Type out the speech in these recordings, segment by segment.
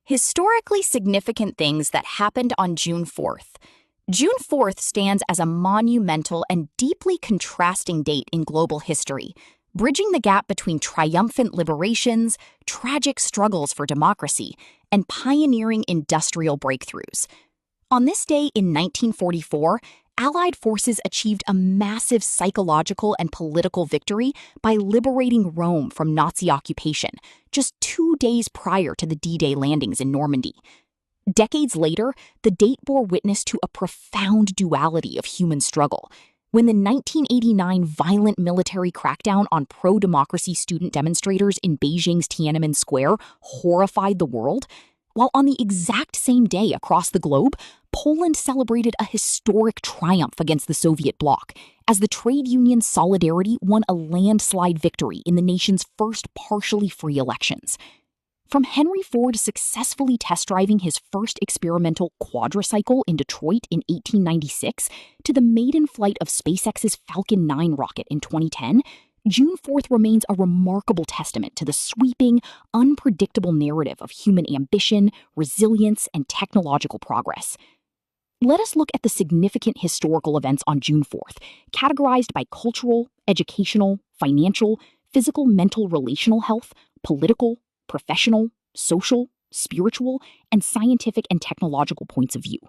Historically significant things that happened on June 4th. June 4th stands as a monumental and deeply contrasting date in global history, bridging the gap between triumphant liberations, tragic struggles for democracy, and pioneering industrial breakthroughs. On this day in 1944, Allied forces achieved a massive psychological and political victory by liberating Rome from Nazi occupation, just 2 days prior to the D-Day landings in Normandy. Decades later, the date bore witness to a profound duality of human struggle. When the 1989 violent military crackdown on pro-democracy student demonstrators in Beijing's Tiananmen Square horrified the world, while on the exact same day across the globe, Poland celebrated a historic triumph against the Soviet bloc as the trade union Solidarity won a landslide victory in the nation's first partially free elections. From Henry Ford successfully test driving his first experimental quadricycle in Detroit in 1896 to the maiden flight of SpaceX's Falcon 9 rocket in 2010, June 4th remains a remarkable testament to the sweeping, unpredictable narrative of human ambition, resilience, and technological progress. Let us look at the significant historical events on June 4th, categorized by cultural, educational, financial, physical, mental, relational health, political, professional, social, spiritual, and scientific and technological points of view.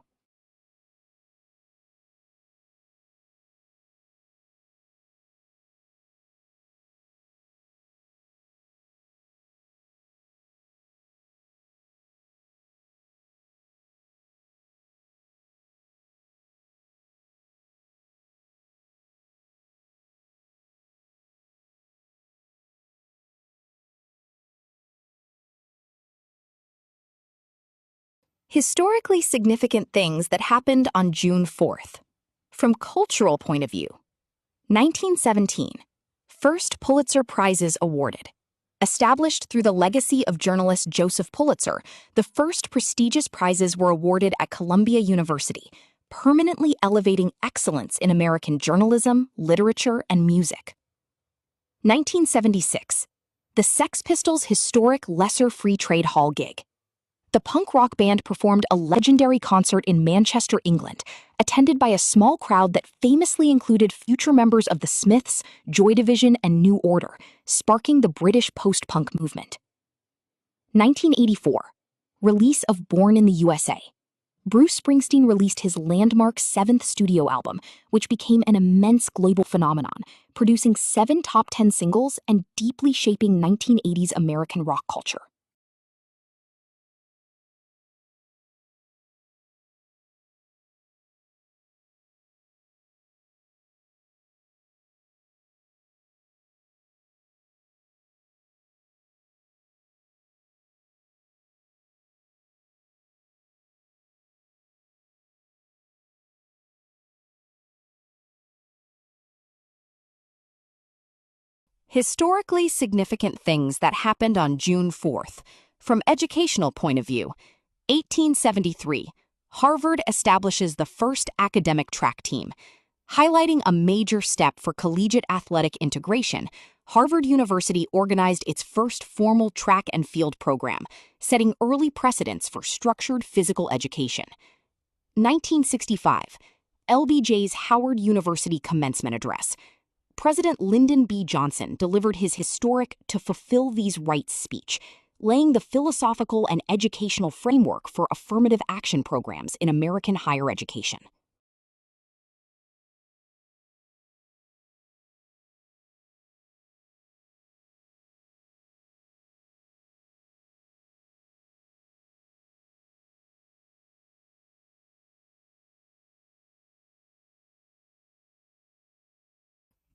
Historically significant things that happened on June 4th. From cultural point of view, 1917, first Pulitzer Prizes awarded. Established through the legacy of journalist Joseph Pulitzer, the first prestigious prizes were awarded at Columbia University, permanently elevating excellence in American journalism, literature, and music. 1976, the Sex Pistols' historic Lesser Free Trade Hall gig. The punk rock band performed a legendary concert in Manchester, England, attended by a small crowd that famously included future members of the Smiths, Joy Division, and New Order, sparking the British post-punk movement. 1984, release of Born in the USA. Bruce Springsteen released his landmark 7th studio album, which became an immense global phenomenon, producing 7 top 10 singles and deeply shaping 1980s American rock culture. Historically significant things that happened on June 4th. From educational point of view, 1873, Harvard establishes the first academic track team. Highlighting a major step for collegiate athletic integration, Harvard University organized its first formal track and field program, setting early precedents for structured physical education. 1965, LBJ's Howard University commencement address. President Lyndon B. Johnson delivered his historic "To Fulfill These Rights" speech, laying the philosophical and educational framework for affirmative action programs in American higher education.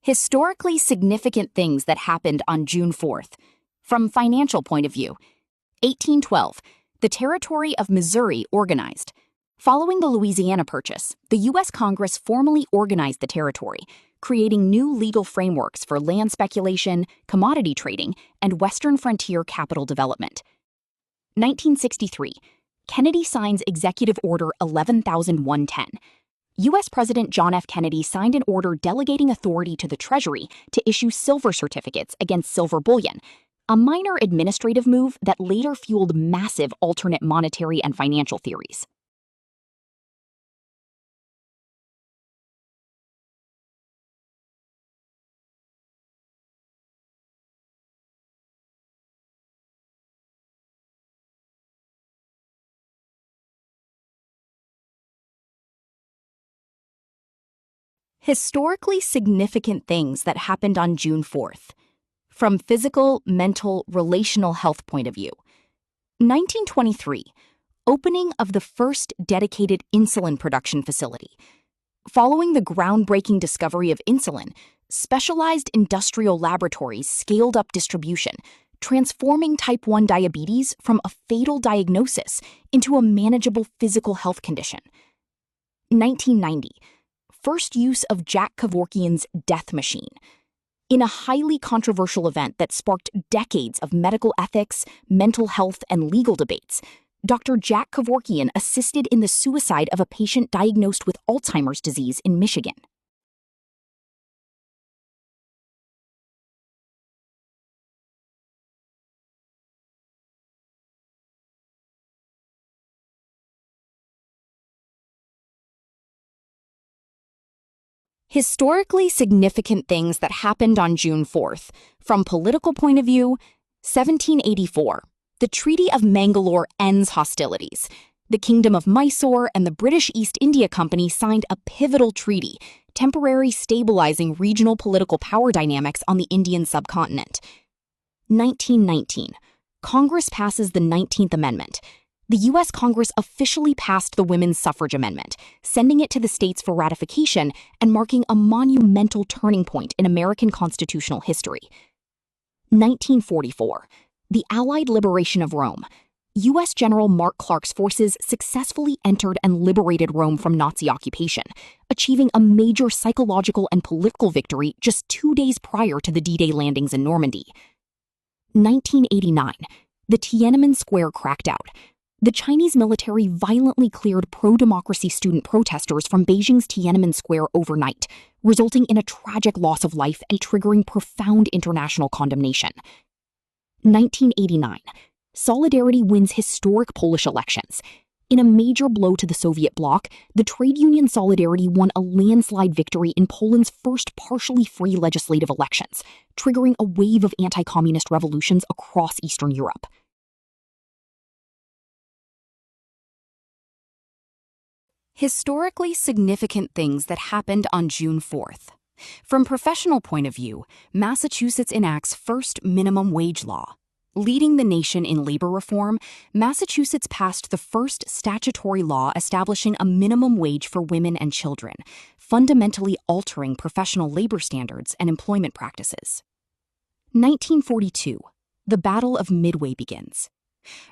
Historically significant things that happened on June 4th. From financial point of view, 1812, the territory of Missouri organized. Following the Louisiana Purchase, the U.S. Congress formally organized the territory, creating new legal frameworks for land speculation, commodity trading, and Western frontier capital development. 1963, Kennedy signs Executive Order 11,110. U.S. President John F. Kennedy signed an order delegating authority to the Treasury to issue silver certificates against silver bullion, a minor administrative move that later fueled massive alternate monetary and financial theories. Historically significant things that happened on June 4th. From physical, mental, relational health point of view. 1923, opening of the first dedicated insulin production facility. Following the groundbreaking discovery of insulin, specialized industrial laboratories scaled up distribution, transforming type 1 diabetes from a fatal diagnosis into a manageable physical health condition. 1990, first use of Jack Kevorkian's death machine. In a highly controversial event that sparked decades of medical ethics, mental health, and legal debates, Dr. Jack Kevorkian assisted in the suicide of a patient diagnosed with Alzheimer's disease in Michigan. Historically significant things that happened on June 4th. From political point of view, 1784. The Treaty of Mangalore ends hostilities. The Kingdom of Mysore and the British East India Company signed a pivotal treaty, temporarily stabilizing regional political power dynamics on the Indian subcontinent. 1919. Congress passes the 19th Amendment. The U.S. Congress officially passed the Women's Suffrage Amendment, sending it to the states for ratification and marking a monumental turning point in American constitutional history. 1944. The Allied liberation of Rome. U.S. General Mark Clark's forces successfully entered and liberated Rome from Nazi occupation, achieving a major psychological and political victory just 2 days prior to the D-Day landings in Normandy. 1989. The Tiananmen Square crackdown. The Chinese military violently cleared pro-democracy student protesters from Beijing's Tiananmen Square overnight, resulting in a tragic loss of life and triggering profound international condemnation. 1989. Solidarity wins historic Polish elections. In a major blow to the Soviet bloc, the trade union Solidarity won a landslide victory in Poland's first partially free legislative elections, triggering a wave of anti-communist revolutions across Eastern Europe. Historically significant things that happened on June 4th. From professional point of view, Massachusetts enacts first minimum wage law. Leading the nation in labor reform, Massachusetts passed the first statutory law establishing a minimum wage for women and children, fundamentally altering professional labor standards and employment practices. 1942. The Battle of Midway begins.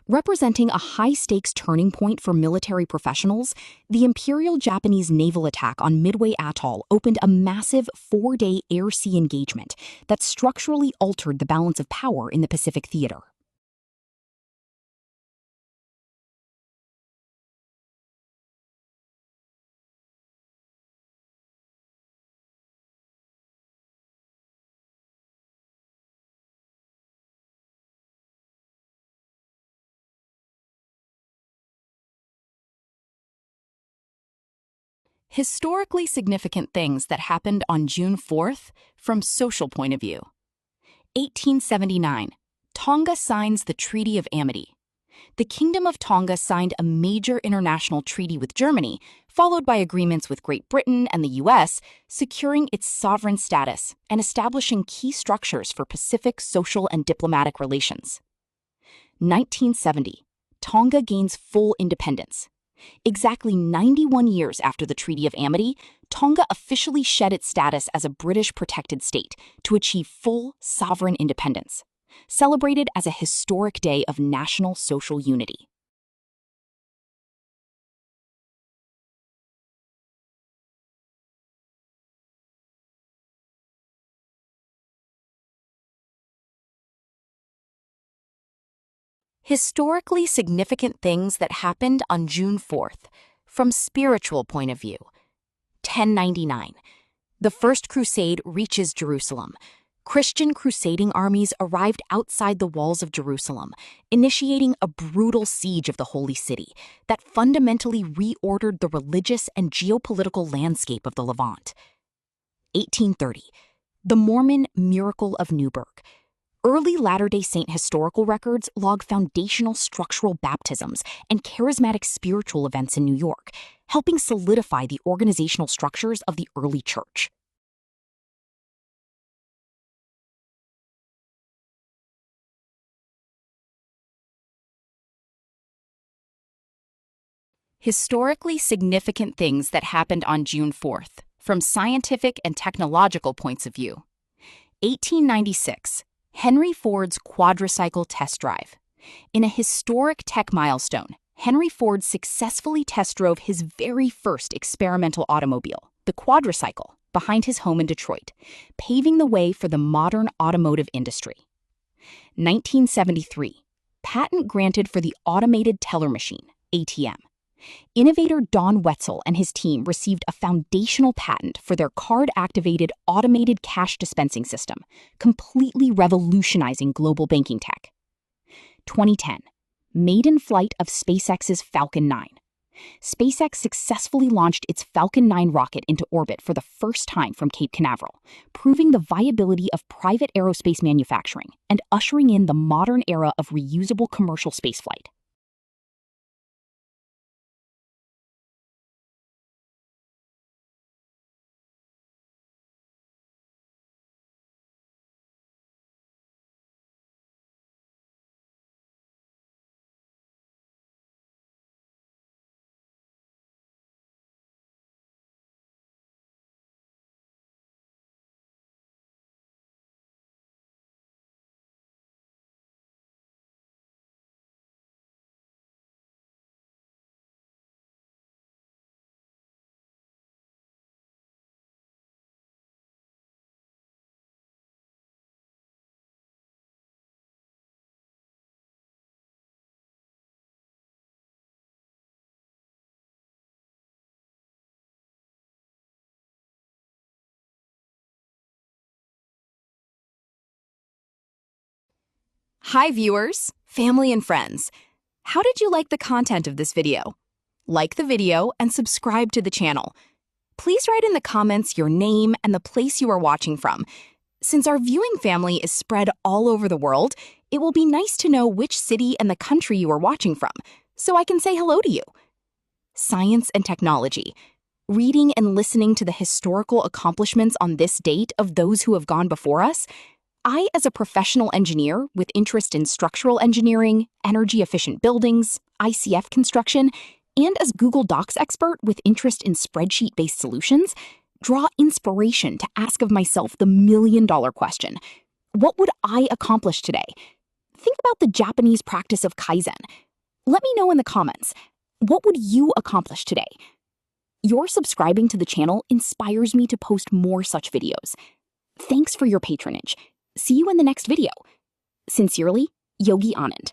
Representing a high-stakes turning point for military professionals, the Imperial Japanese naval attack on Midway Atoll opened a massive 4-day air-sea engagement that structurally altered the balance of power in the Pacific theater. Historically significant things that happened on June 4th from social point of view. 1879. Tonga signs the Treaty of Amity. The Kingdom of Tonga signed a major international treaty with Germany, followed by agreements with Great Britain and the U.S., securing its sovereign status and establishing key structures for Pacific social and diplomatic relations. 1970. Tonga gains full independence. Exactly 91 years after the Treaty of Amity, Tonga officially shed its status as a British protected state to achieve full sovereign independence, celebrated as a historic day of national social unity. Historically significant things that happened on June 4th, from spiritual point of view. 1099. The First Crusade reaches Jerusalem. Christian crusading armies arrived outside the walls of Jerusalem, initiating a brutal siege of the Holy City that fundamentally reordered the religious and geopolitical landscape of the Levant. 1830. The Mormon Miracle of Newburgh. Early Latter-day Saint historical records log foundational structural baptisms and charismatic spiritual events in New York, helping solidify the organizational structures of the early church. Historically significant things that happened on June 4th, from scientific and technological points of view. 1896. Henry Ford's quadricycle test drive. In a historic tech milestone, Henry Ford successfully test drove his very first experimental automobile, the quadricycle, behind his home in Detroit, paving the way for the modern automotive industry. 1973. Patent granted for the automated teller machine, ATM. Innovator Don Wetzel and his team received a foundational patent for their card-activated automated cash dispensing system, completely revolutionizing global banking tech. 2010. Maiden flight of SpaceX's Falcon 9. SpaceX successfully launched its Falcon 9 rocket into orbit for the first time from Cape Canaveral, proving the viability of private aerospace manufacturing and ushering in the modern era of reusable commercial spaceflight. Hi viewers, family and friends. How did you like the content of this video? Like the video and subscribe to the channel. Please write in the comments your name and the place you are watching from. Since our viewing family is spread all over the world, it will be nice to know which city and the country you are watching from, so I can say hello to you. Science and technology. Reading and listening to the historical accomplishments on this date of those who have gone before us, I, as a professional engineer with interest in structural engineering, energy-efficient buildings, ICF construction, and as Google Docs expert with interest in spreadsheet-based solutions, draw inspiration to ask of myself the million-dollar question: what would I accomplish today? Think about the Japanese practice of Kaizen. Let me know in the comments, what would you accomplish today? Your subscribing to the channel inspires me to post more such videos. Thanks for your patronage. See you in the next video. Sincerely, Yogi Anand.